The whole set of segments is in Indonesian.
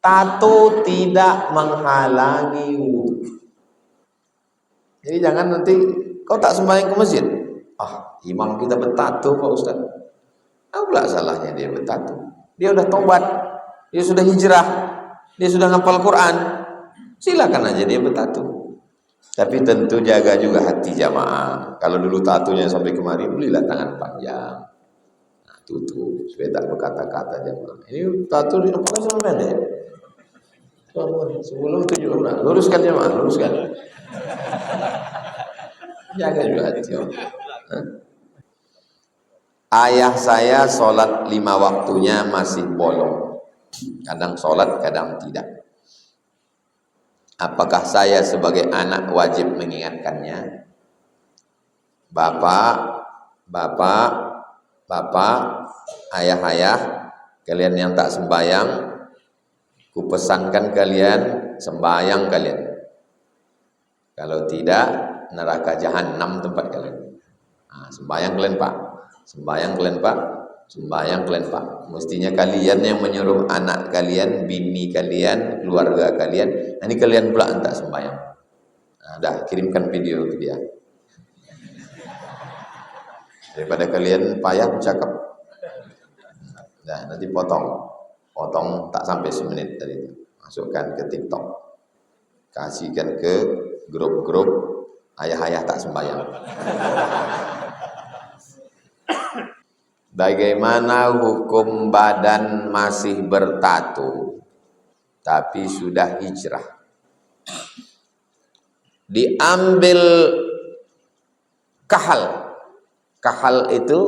Tato tidak menghalangi wudhu. Jadi jangan nanti kau tak sembahyang ke masjid. Imam kita bertato Pak Ustaz. Apa salahnya dia bertato? Dia udah tobat, dia sudah hijrah, dia sudah ngapal Quran. Silakan aja dia bertato. Tapi tentu jaga juga hati jamaah. Kalau dulu tatonya sampai kemari, belilah tangan panjang. Nah, tutup supaya tak berkata-kata jamaah. Ini tato di apa sama pendek? Sebelum 7 luruskan jamaah, luruskan. Jaga juga hati. Ayah saya sholat 5 waktunya masih bolong. Kadang sholat, kadang tidak. Apakah saya sebagai anak wajib mengingatkannya? Bapak, ayah, kalian yang tak sembahyang, kupesankan kalian sembahyang kalian. Kalau tidak, neraka jahanam tempat kalian. Sembahyang kalian Pak. Sembahyang kalian Pak. Mestinya kalian yang menyuruh anak kalian, bini kalian, keluarga kalian. Ini kalian pula tak sembahyang. Dah kirimkan video ke dia. Daripada kalian payah bercakap. Nanti potong tak sampai semenit tadi. Masukkan ke TikTok. Kasihkan ke grup-grup ayah-ayah tak sembahyang. Bagaimana hukum badan masih bertato tapi sudah hijrah? Diambil kahal. Kahal itu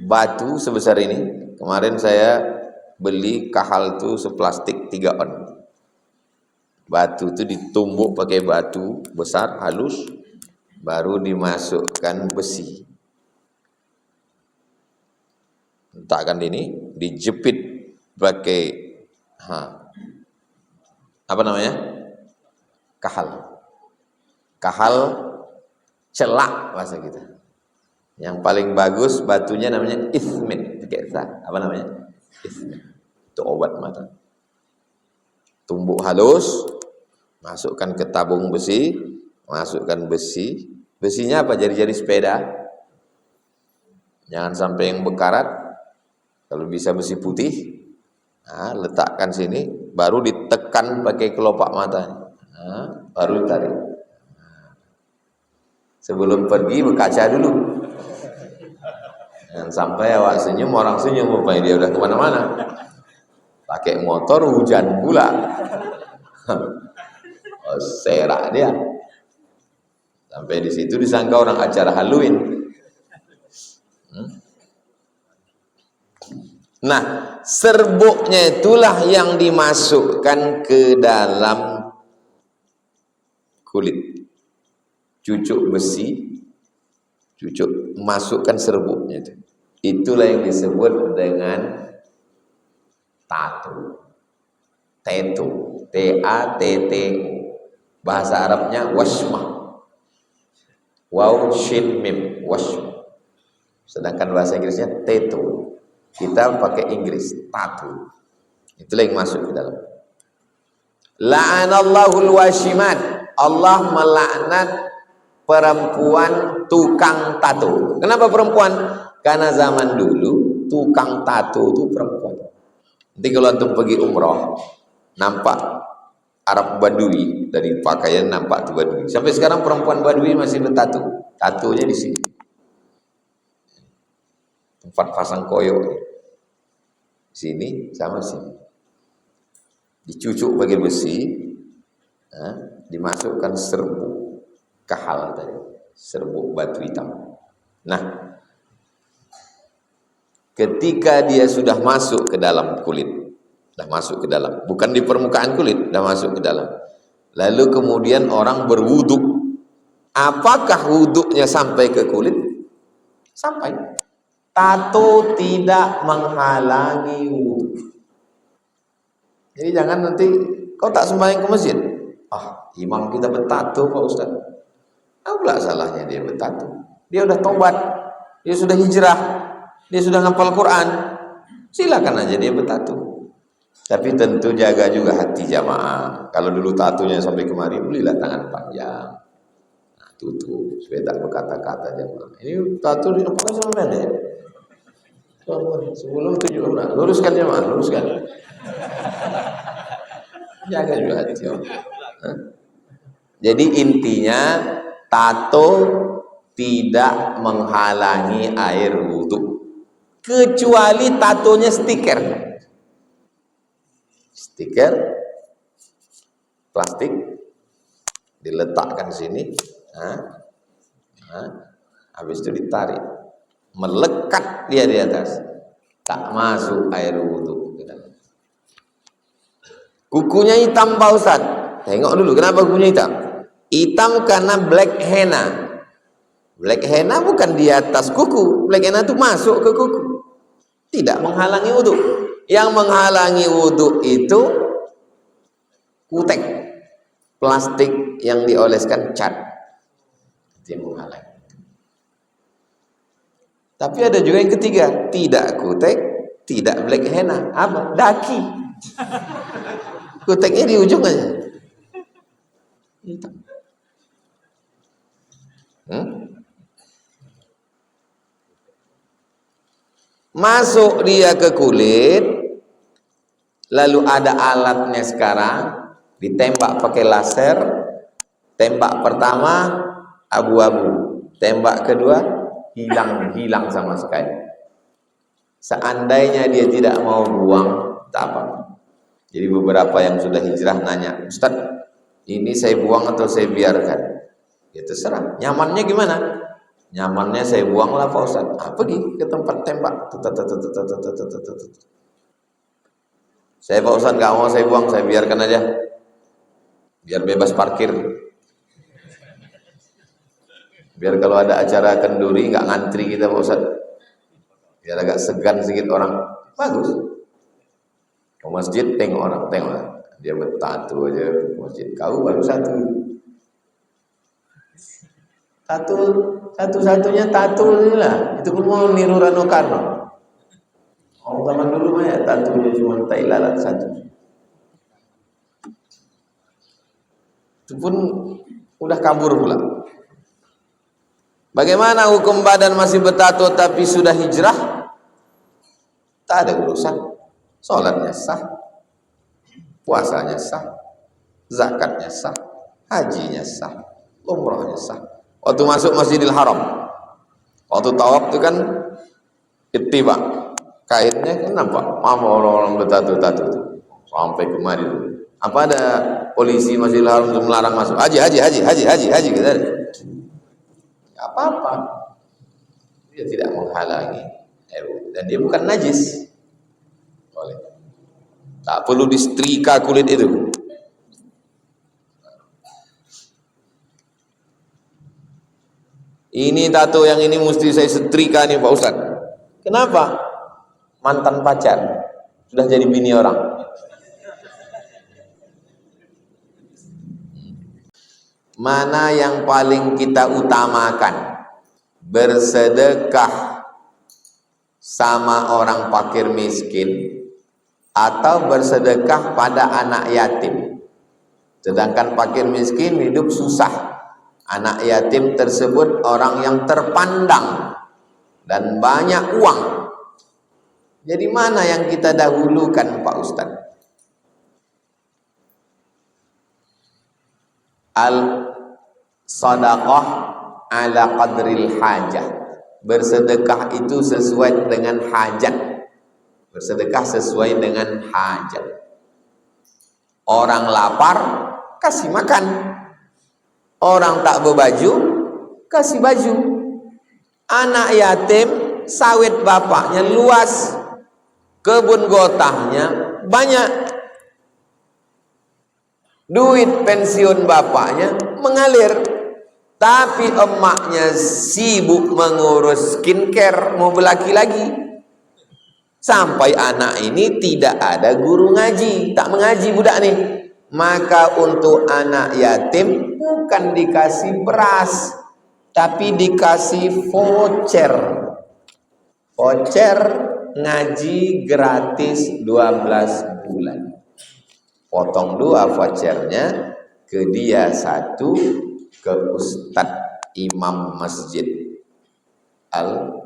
batu sebesar ini. Kemarin saya beli kahal itu seplastik 3 on. Batu itu ditumbuk pakai batu besar halus, baru dimasukkan besi. Letakkan ini, dijepit pakai apa namanya? Kahal celak bahasa kita. Yang paling bagus batunya namanya ismit. Apa namanya? Ismit. Itu obat mata. Tumbuk halus, masukkan ke tabung besi, masukkan besi. Besinya apa? Jari-jari sepeda. Jangan sampai yang bekarat. Kalau bisa besi putih, letakkan sini, baru ditekan pakai kelopak mata, baru ditarik. Sebelum pergi berkaca dulu. Dan sampai awak senyum, orang senyum, rupanya dia udah kemana-mana. Pakai motor hujan pula. Serak dia. Sampai di situ disangka orang acara Halloween. Nah, serbuknya itulah yang dimasukkan ke dalam kulit. Cucuk besi, masukkan serbuknya itu. Itulah yang disebut dengan tato. T-A-T-T-O. Bahasa Arabnya washmah. Waw shin mim, washmah. Sedangkan bahasa Inggrisnya tato. Kita pakai Inggris, tato. Itulah yang masuk ke dalam. La'anallahul washimat. Allah melaknat perempuan tukang tato. Kenapa perempuan? Karena zaman dulu tukang tato itu perempuan. Nanti kalau antum pergi umroh, nampak Arab Badui, dari pakaian nampak tuh Badui. Sampai sekarang perempuan Badui masih bertato. Tatonya di sini. Tempat pasang koyo. Sini sama sini. Dicucuk pakai besi, dimasukkan serbuk kahal tadi, serbuk batu hitam. Nah, ketika dia sudah masuk ke dalam kulit, sudah masuk ke dalam, bukan di permukaan kulit, sudah masuk ke dalam. Lalu kemudian orang berwuduk. Apakah wuduknya sampai ke kulit? Sampai. Tato tidak menghalangi wudhu. Jadi jangan nanti kau tak sembahyang ke masjid. Imam kita bertato Pak Ustaz. Apa salahnya dia bertato? Dia udah tobat, dia sudah hijrah, dia sudah ngapal Quran. Silakan aja dia bertato. Tapi tentu jaga juga hati jamaah. Kalau dulu tatunya sampai kemari, belilah tangan panjang. Nah, tutup supaya tak berkata-kata jamaah. Ini tatu di depan sama pendek. Sebelum 7 bulan, luruskan jamaah, luruskan. Jaga juga hati. Jadi intinya tato tidak menghalangi air wudhu, kecuali tatonya stiker plastik diletakkan sini, habis itu ditarik, melekat dia di atas, tak masuk air wudhu. Kukunya hitam Pak Ustaz, tengok dulu kenapa kukunya hitam. Hitam karena black henna. Black henna bukan di atas kuku, black henna itu masuk ke kuku, tidak menghalangi wudhu. Yang menghalangi wudhu itu kutek plastik yang dioleskan cat, itu yang menghalangi. Tapi ada juga yang ketiga, tidak kutek, tidak black henna, apa? Daki. Kuteknya di ujung aja. Masuk dia ke kulit, lalu ada alatnya sekarang, ditembak pakai laser. Tembak pertama abu-abu, tembak kedua hilang sama sekali. Seandainya dia tidak mau buang, tak apa. Jadi beberapa yang sudah hijrah nanya, Ustaz, ini saya buang atau saya biarkan? Ya terserah, nyamannya gimana? Nyamannya saya buanglah Pak Ustaz. Pergi ke tempat tembak. Saya Pak Ustaz nggak mau saya buang, saya biarkan aja, biar bebas parkir, biar kalau ada acara kenduri nggak ngantri kita Pak Ustaz, biar agak segan sedikit orang. Bagus. Ke masjid tengok orang, tengok dia bertatu aja ke masjid, kau baru satu-satunya tatu lah, itu pun mau niru Rano Karno. Orang zaman dulu mah ya tatunya cuma tai lalat satu, itu pun udah kabur pula. Bagaimana hukum badan masih bertato tapi sudah hijrah? Tak ada urusan. Sholatnya sah, puasanya sah, zakatnya sah, hajinya sah, umrohnya sah. Waktu masuk Masjidil Haram, waktu tawaf itu kan ittiba, kainnya kan nampak, orang-orang bertatu-tatu sampai kemari. Apa ada polisi Masjidil Haram untuk melarang masuk? Haji gitu. Gak apa-apa, dia tidak menghalangi, dan dia bukan najis. Boleh. Tak perlu disetrika kulit itu. Ini tato yang ini mesti saya setrika nih Pak Ustaz. Kenapa? Mantan pacar sudah jadi bini orang. Mana yang paling kita utamakan? Bersedekah sama orang fakir miskin atau bersedekah pada anak yatim? Sedangkan fakir miskin hidup susah, anak yatim tersebut orang yang terpandang dan banyak uang. Jadi mana yang kita dahulukan Pak Ustaz? Al-sadaqah ala qadril hajah, bersedekah itu sesuai dengan hajat. Bersedekah sesuai dengan hajat. Orang lapar, kasih makan. Orang tak berbaju, kasih baju. Anak yatim, sawit bapaknya luas, kebun gotahnya banyak, duit pensiun bapaknya mengalir, tapi emaknya sibuk mengurus skincare, mau berlaki lagi. Sampai anak ini tidak ada guru ngaji, tak mengaji budak nih. Maka untuk anak yatim bukan dikasih beras, tapi dikasih voucher. Voucher ngaji gratis 12 bulan. Potong 2 vouchernya, ke dia 1, ke Ustadz Imam Masjid Al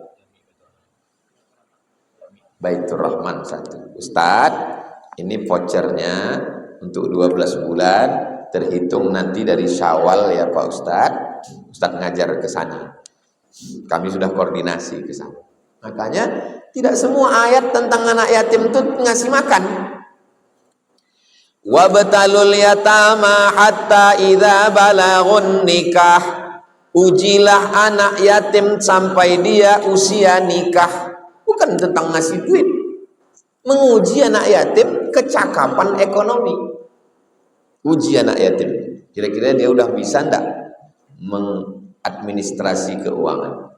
Baitur Rahman 1. Ustadz, ini vouchernya untuk 12 bulan, terhitung nanti dari Syawal ya Pak Ustadz. Ustadz ngajar ke sana. Kami sudah koordinasi ke sana. Makanya tidak semua ayat tentang anak yatim itu ngasih makan. Wabtalul yatama hatta idza balagun nikah. Ujilah anak yatim sampai dia usia nikah. Bukan tentang ngasih duit. Menguji anak yatim kecakapan ekonomi. Uji anak yatim. Kira-kira dia udah bisa enggak mengadministrasi keuangan.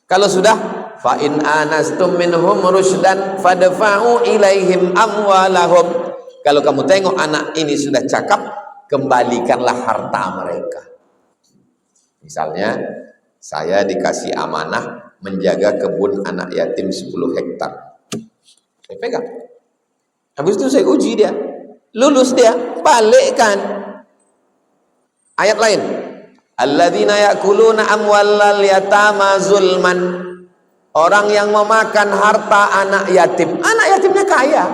Kalau sudah, fa in anastum minhum rusydan fadfa'u ilaihim amwalahum. Kalau kamu tengok anak ini sudah cakap, kembalikanlah harta mereka. Misalnya, saya dikasih amanah menjaga kebun anak yatim 10 hektar. Saya pegang. Habis itu saya uji dia. Lulus dia, balikkan. Ayat lain. Alladzina ya'kuluna amwalal yatama zulman. Orang yang memakan harta anak yatim. Anak yatimnya kaya.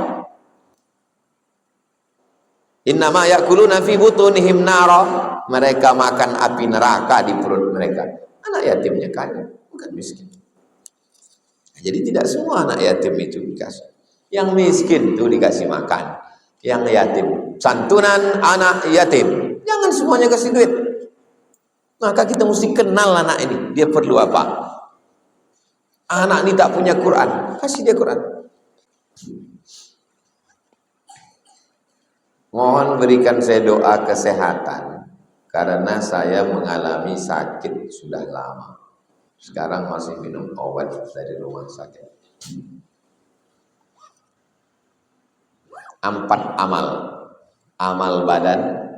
Innama ya'kuluna fi butunihim nara. Mereka makan api neraka di perut mereka. Anak yatimnya kaya, bukan miskin. Jadi tidak semua anak yatim itu dikasih. Yang miskin itu dikasih makan. Yang yatim, santunan anak yatim. Jangan semuanya kasih duit. Maka kita mesti kenal anak ini. Dia perlu apa? Anak ini tak punya Quran. Kasih dia Quran. Mohon berikan saya doa kesehatan. Karena saya mengalami sakit sudah lama. Sekarang masih minum obat dari rumah sakit. 4 amal. Amal badan,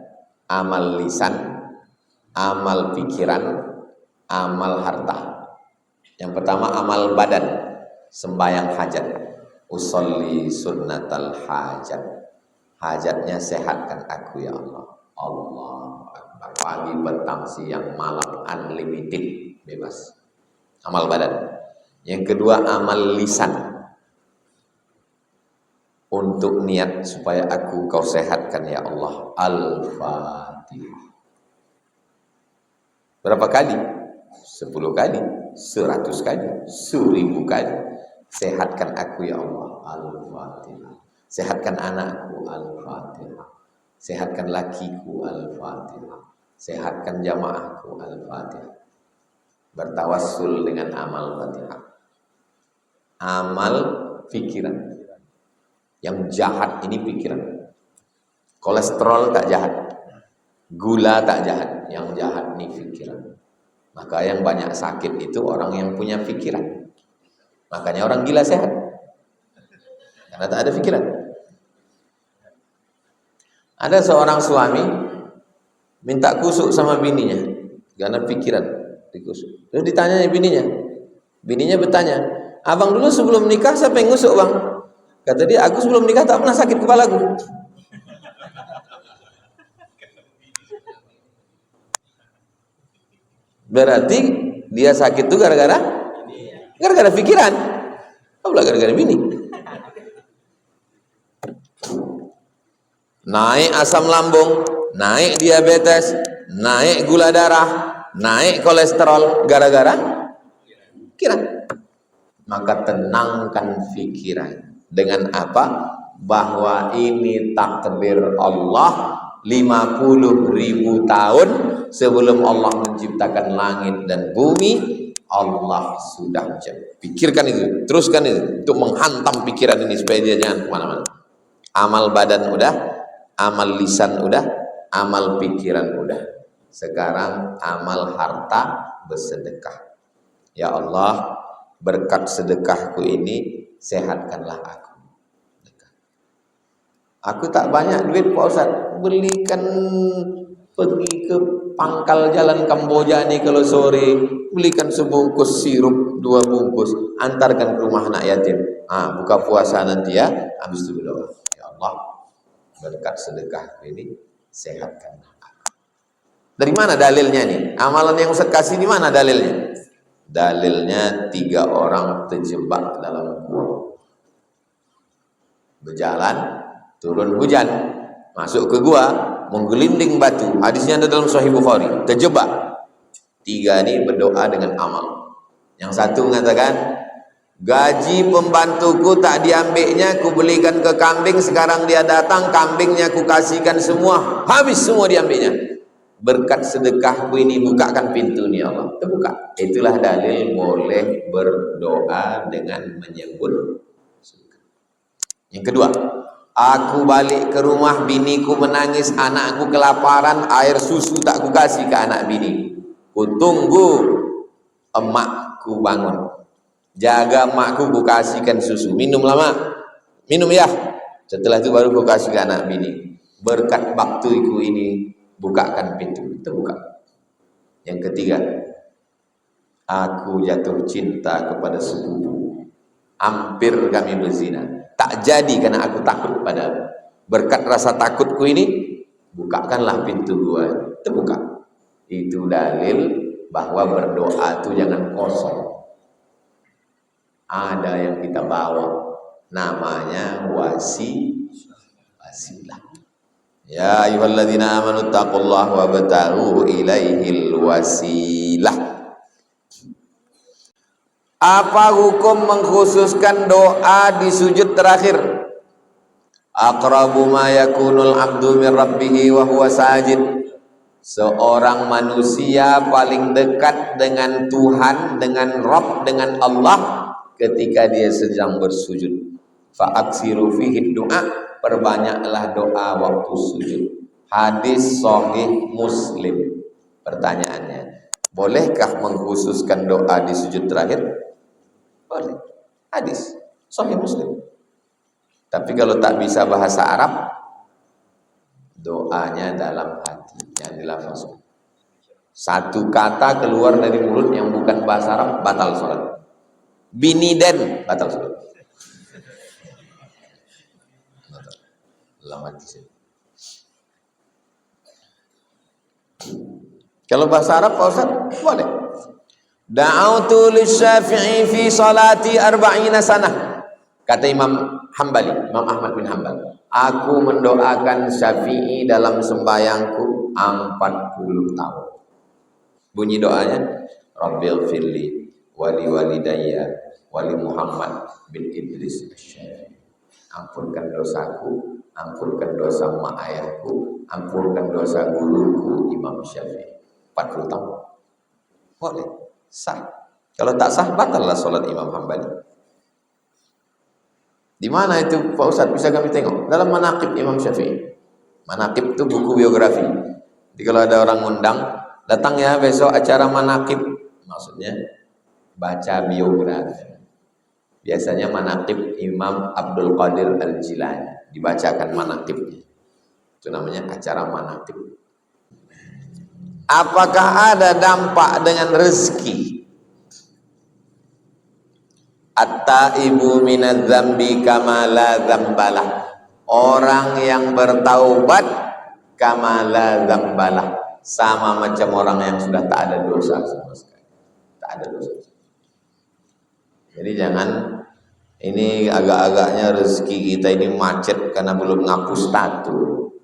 amal lisan, amal pikiran, amal harta. Yang pertama amal badan, sembahyang hajat. Usolli sunnatal hajat. Hajatnya sehatkan aku ya Allah. Allah Akbar. Pagi, petang, siang, malam, unlimited, bebas. Amal badan. Yang kedua amal lisan. Untuk niat supaya aku kau sehatkan ya Allah. Al-Fatihah. Berapa kali? 10 kali, 100 kali, 1000 kali. Sehatkan aku ya Allah. Al-Fatihah. Sehatkan anakku. Al-Fatihah. Sehatkan lakiku. Al-Fatihah. Sehatkan jamaahku. Al-Fatihah. Bertawassul dengan amal Fatihah. Amal pikiran. Yang jahat ini pikiran. Kolesterol tak jahat. Gula tak jahat. Yang jahat ini pikiran. Maka yang banyak sakit itu orang yang punya pikiran. Makanya orang gila sehat. Karena tak ada pikiran. Ada seorang suami minta kusuk sama bininya. Karena pikiran dikusuk. Terus ditanya bininya. Bininya bertanya, abang dulu sebelum nikah siapa yang ngusuk bang? Kata dia, aku sebelum nikah tak pernah sakit kepalaku. Berarti dia sakit itu gara-gara pikiran. Apa gara-gara bini? Naik asam lambung, naik diabetes, naik gula darah, naik kolesterol gara-gara pikiran. Maka tenangkan pikiran. Dengan apa? Bahwa ini takdir Allah 50.000 tahun sebelum Allah menciptakan langit dan bumi. Allah sudah pikirkan itu, teruskan itu untuk menghantam pikiran ini supaya dia jangan kemana-mana. Amal badan udah, amal lisan udah, amal pikiran udah. Sekarang amal harta, bersedekah. Ya Allah, berkat sedekahku ini sehatkanlah aku. Aku tak banyak duit Pak Ustaz, belikan pergi ke pangkal jalan Kamboja nih kalau sore, belikan sebungkus sirup 2 bungkus, antarkan ke rumah anak yatim. Buka puasa nanti ya, habis itu berdoa. Ya Allah, berkat sedekahku ini sehatkan aku. Dari mana dalilnya nih? Amalan yang Ustaz kasih di mana dalilnya? Dalilnya 3 orang terjebak dalam gua. Berjalan, turun hujan, masuk ke gua, menggelinding batu. Hadisnya ada dalam Sahih Bukhari. Terjebak. 3 ini berdoa dengan amal. Yang satu mengatakan, gaji pembantuku tak diambilnya, ku belikan ke kambing, sekarang dia datang, kambingnya ku kasihkan semua, habis semua diambilnya. Berkat sedekahku ini bukakan pintu nih Allah. Terbuka. Itulah dalil boleh berdoa dengan menyebut sedekah. Yang kedua, aku balik ke rumah, biniku menangis, anakku kelaparan, air susu tak ku kasih ke anak bini. Ku tunggu emakku bangun, jaga emakku, ku kasihkan susu, minum lama, minum ya. Setelah itu baru ku kasih ke anak bini. Berkat baktiku ini bukakan pintu, terbuka. Yang ketiga, aku jatuh cinta kepada sepupu, hampir kami berzina, tak jadi karena aku takut padamu. Berkat rasa takutku ini, bukakanlah pintu gua, terbuka. Itu dalil bahwa berdoa itu jangan kosong. Ada yang kita bawa, namanya wasilah. Ya ayyuhalladzina amanu taqullaha wabtaghu ilaihil wasilah. Apa hukum mengkhususkan doa di sujud terakhir? Aqrabu ma yakunul abdu min rabbih wa huwa sajid. Seorang manusia paling dekat dengan Tuhan, dengan Rabb, dengan Allah ketika dia sedang bersujud. Fa'aksiru fihi doa, perbanyaklah doa waktu sujud. Hadis Sahih Muslim. Pertanyaannya, bolehkah mengkhususkan doa di sujud terakhir? Boleh. Hadis Sahih Muslim. Tapi kalau tak bisa bahasa Arab, doanya dalam hati, yang dilafazkan. Satu kata keluar dari mulut yang bukan bahasa Arab, batal sholat. Biniden, batal sholat. Kalau bahasa Arab, Pak Ustaz, boleh. Da'autu lisyafi'i fi salati arba'ina sanah. Kata Imam Hambali, Imam Ahmad bin Hambal, aku mendoakan Syafi'i dalam sembahyangku 40 tahun. Bunyi doanya, Rabbil firli wali walidayya wali Muhammad bin Idris Asy-Syafi'i. Ampunkan dosaku, ampunkan dosa mak ayahku, ampunkan dosa guruku Imam Syafi'i. 40 tahun. Boleh, sah. Kalau tak sah, batallah sholat Imam Hambali. Di mana itu Pak Ustadz bisa kami tengok? Dalam Manaqib Imam Syafi'i. Manaqib itu buku biografi. Jadi kalau ada orang ngundang, datang ya besok acara Manaqib. Maksudnya baca biografi. Biasanya Manaqib Imam Abdul Qadir Al-Jilani, dibacakan Manaqibnya. Itu namanya acara Manaqib. Apakah ada dampak dengan rezeki? At-taibu minadz-dzambi kama la dzambalah. Orang yang bertaubat kama la dzambalah, sama macam orang yang sudah tak ada dosa sama sekali. Tak ada dosa. Jadi jangan ini agak-agaknya rezeki kita ini macet karena belum ngapus tato.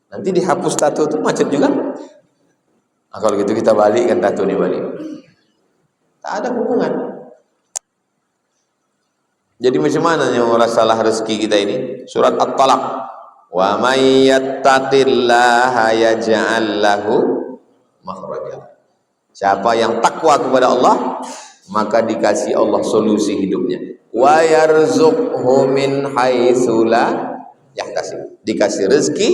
Nanti dihapus tato itu macet juga. Nah, kalau gitu kita balikkan tato ini balik. Tak ada hubungan. Jadi macam mana yang masalah rezeki kita ini? Surat At-Talaq. Wa may yattaqillaha yaj'al lahu makhraja. Siapa yang takwa kepada Allah, maka dikasih Allah solusi hidupnya. Wa yarzuqhu min haitsu la yahtasib. Dikasih rezeki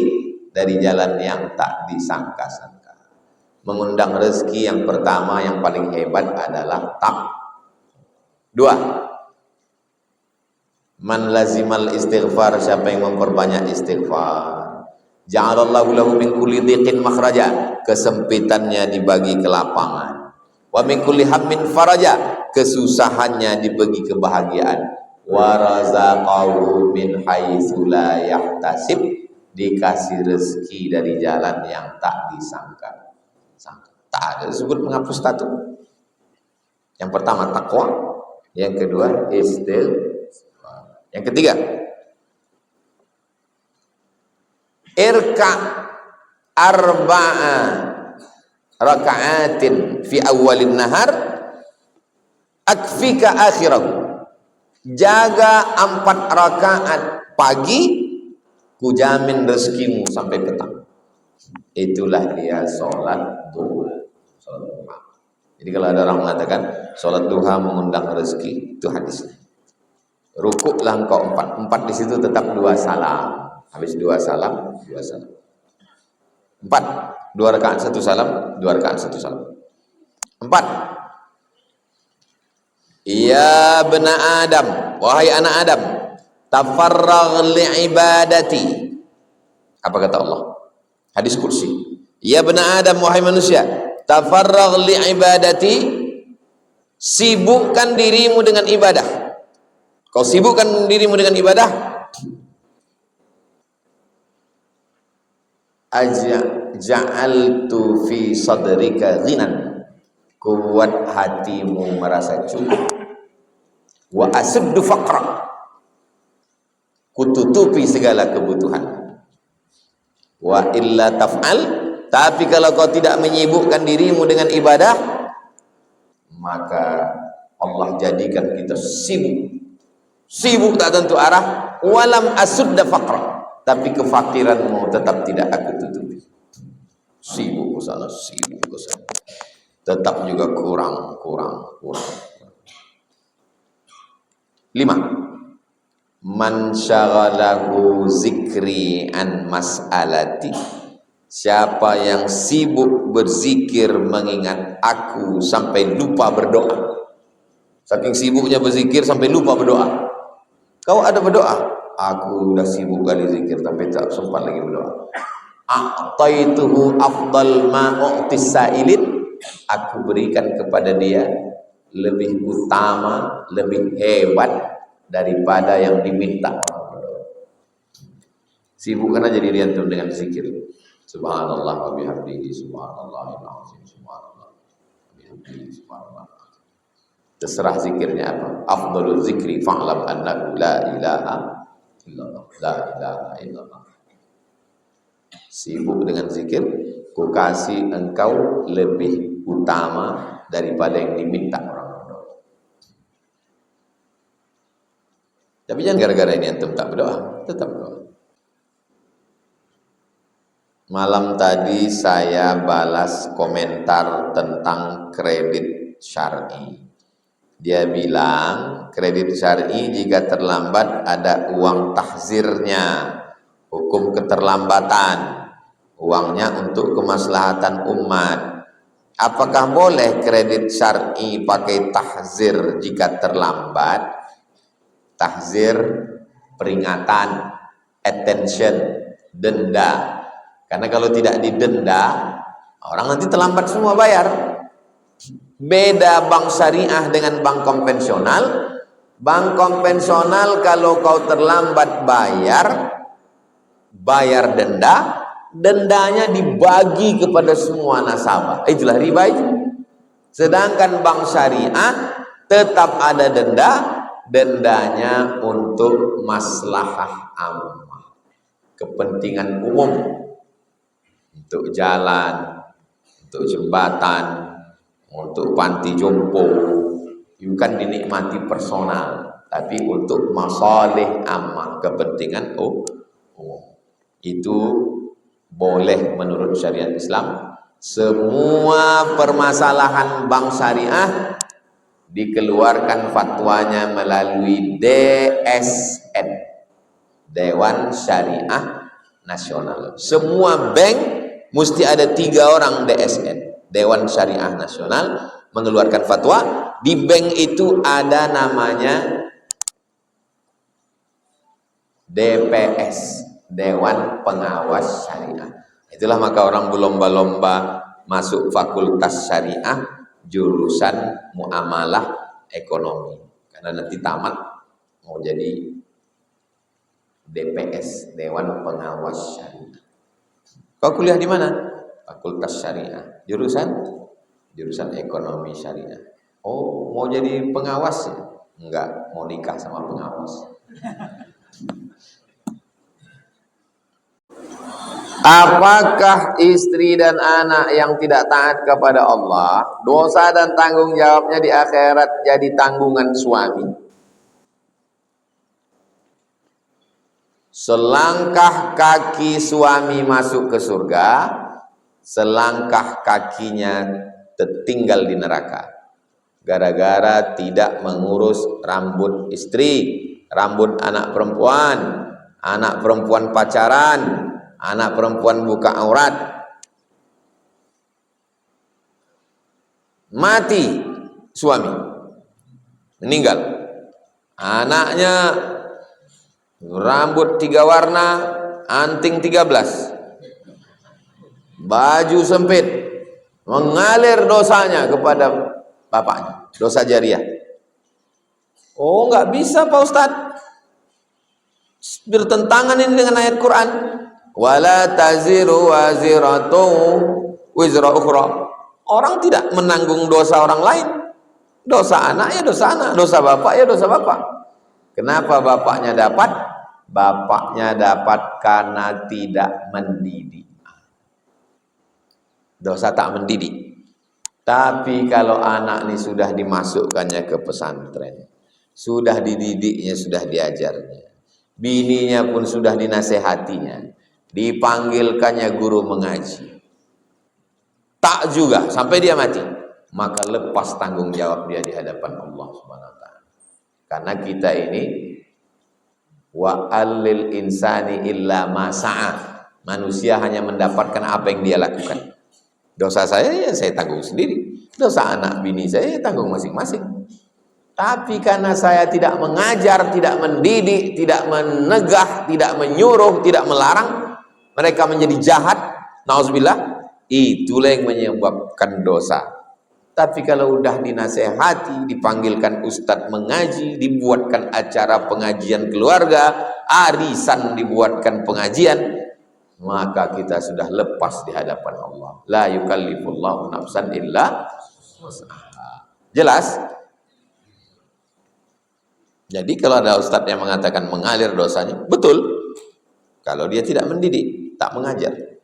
dari jalan yang tak disangka-sangka. Mengundang rezeki yang pertama yang paling hebat adalah dua, man lazimal istighfar, siapa yang memperbanyak istighfar, ja'alallahu lahu min kulli dhiqin makhraja, kesempitannya dibagi kelapangan, wa min kulli hammin faraja, kesusahannya dibagi kebahagiaan, wa razaqahu min haitsu la yahtasib, dikasih rezeki dari jalan yang tak disangka. Tak ada disebut menghapus tato. Yang pertama takwa, yang kedua istighfar, yang ketiga irka arba'a raka'atin fi awalin nahar akfika akhirahu, jaga 4 rakaat pagi, kujamin rezekimu sampai petang. Itulah dia sholat duha. Jadi kalau ada orang mengatakan sholat duha mengundang rezeki, itu hadisnya. Rukuklah engkau 4 di situ tetap 2 salam. Habis 2 salam, 2 salam. 4, 2 rakaat 1 salam, 2 rakaat 1 salam. 4. Ya bena Adam, wahai anak Adam, tafarragh li'ibadati. Apa kata Allah? Hadis kursi. Ya bena Adam, wahai manusia, tafarragh li'ibadati, sibukkan dirimu dengan ibadah. Kau sibukkan dirimu dengan ibadah, ja'altu fi sadrika ghinan, kuat hatimu merasa cukup, wa asuddu faqra, kututupi segala kebutuhan, wa illa taf'al, tapi kalau kau tidak menyibukkan dirimu dengan ibadah, maka Allah jadikan kita sibuk tak tentu arah, walam asudda faqra, tapi kefakiranmu tetap tidak aku tutupi. Sibuk ke sana, sibuk ke sana, tetap juga kurang. 5. Man syaghalahu zikri an mas'alati, siapa yang sibuk berzikir mengingat aku sampai lupa berdoa. Saking sibuknya berzikir sampai lupa berdoa. Kau ada berdoa? Aku udah sibuk kali zikir tapi tak sempat lagi berdoa. A'taituhu afdal ma u'tis sa'ilin, aku berikan kepada dia lebih utama, lebih hebat daripada yang diminta orang berdoa. Sibukkan aja diri antum dengan zikir. Subhanallah wa bihamdihi, subhanallahil azim, subhanallah wa bihamdihi, subhanallah. Terserah zikirnya apa. Afdalul zikri fa'lam annahu la ilaha illallah, la ilaha illallah. Sibuk dengan zikir, ku kasih engkau lebih utama daripada yang diminta orang berdoa. Tapi jangan gara-gara ini antum tak berdoa, tetap berdoa. Malam tadi saya balas komentar tentang kredit syar'i. Dia bilang kredit syar'i jika terlambat ada uang tahzirnya, hukum keterlambatan, uangnya untuk kemaslahatan umat. Apakah boleh kredit syar'i pakai tahzir jika terlambat? Tahzir, peringatan, attention, denda. Karena kalau tidak didenda, orang nanti terlambat semua bayar. Beda bank syariah dengan bank konvensional. Bank konvensional kalau kau terlambat bayar denda, dendanya dibagi kepada semua nasabah. Itulah riba itu. Sedangkan bank syariah tetap ada denda, dendanya untuk maslahah ammah, kepentingan umum, untuk jalan, untuk jembatan, untuk panti jompo, bukan dinikmati personal, tapi untuk masalih ammah, kepentingan umum. Itu boleh menurut syariat Islam. Semua permasalahan bank syariah dikeluarkan fatwanya melalui DSN, Dewan Syariah Nasional. Semua bank mesti ada 3 orang DSN, Dewan Syariah Nasional, mengeluarkan fatwa. Di bank itu ada namanya DPS, Dewan Pengawas Syariah. Itulah maka orang berlomba-lomba masuk fakultas syariah jurusan muamalah ekonomi, karena nanti tamat mau jadi DPS, Dewan Pengawas Syariah. Kau kuliah di mana? Fakultas Syariah. Jurusan Ekonomi Syariah. Oh, mau jadi pengawas ya? Enggak, mau nikah sama pengawas. Apakah istri dan anak yang tidak taat kepada Allah, dosa dan tanggung jawabnya di akhirat jadi tanggungan suami? Selangkah kaki suami masuk ke surga, selangkah kakinya tertinggal di neraka. Gara-gara tidak mengurus rambut istri, rambut anak perempuan pacaran, anak perempuan buka aurat. Mati suami, meninggal. Anaknya rambut 3 warna, anting 13, baju sempit, mengalir dosanya kepada bapaknya, dosa jariah. Oh, nggak bisa Pak Ustadz, bertentangan ini dengan ayat Quran. Wala taziru waziratu wizra ukhra. Orang tidak menanggung dosa orang lain. Dosa anak ya dosa anak, dosa bapak ya dosa bapak. Kenapa bapaknya dapat? Bapaknya dapat karena tidak mendidik. Dosa tak mendidik. Tapi kalau anak ini sudah dimasukkannya ke pesantren, sudah dididiknya, sudah diajarnya, bininya pun sudah dinasehatinya, dipanggilkannya guru mengaji, tak juga sampai dia mati, maka lepas tanggung jawab dia di hadapan Allah Subhanahu wa taala. Karena kita ini wa alil insani illa ma sa'a. Manusia hanya mendapatkan apa yang dia lakukan. Dosa saya ya saya tanggung sendiri, dosa anak bini saya ya tanggung masing-masing. Tapi karena saya tidak mengajar, tidak mendidik, tidak menegah, tidak menyuruh, tidak melarang, mereka menjadi jahat, nauzubillah, itulah yang menyebabkan dosa. Tapi kalau udah dinasehati, dipanggilkan ustadz mengaji, dibuatkan acara pengajian keluarga, arisan dibuatkan pengajian, maka kita sudah lepas di hadapan Allah. La yukallifullahu nafsan illa wus'aha. Jelas? Jadi kalau ada ustadz yang mengatakan mengalir dosanya, betul. Kalau dia tidak mendidik, tak mengajar.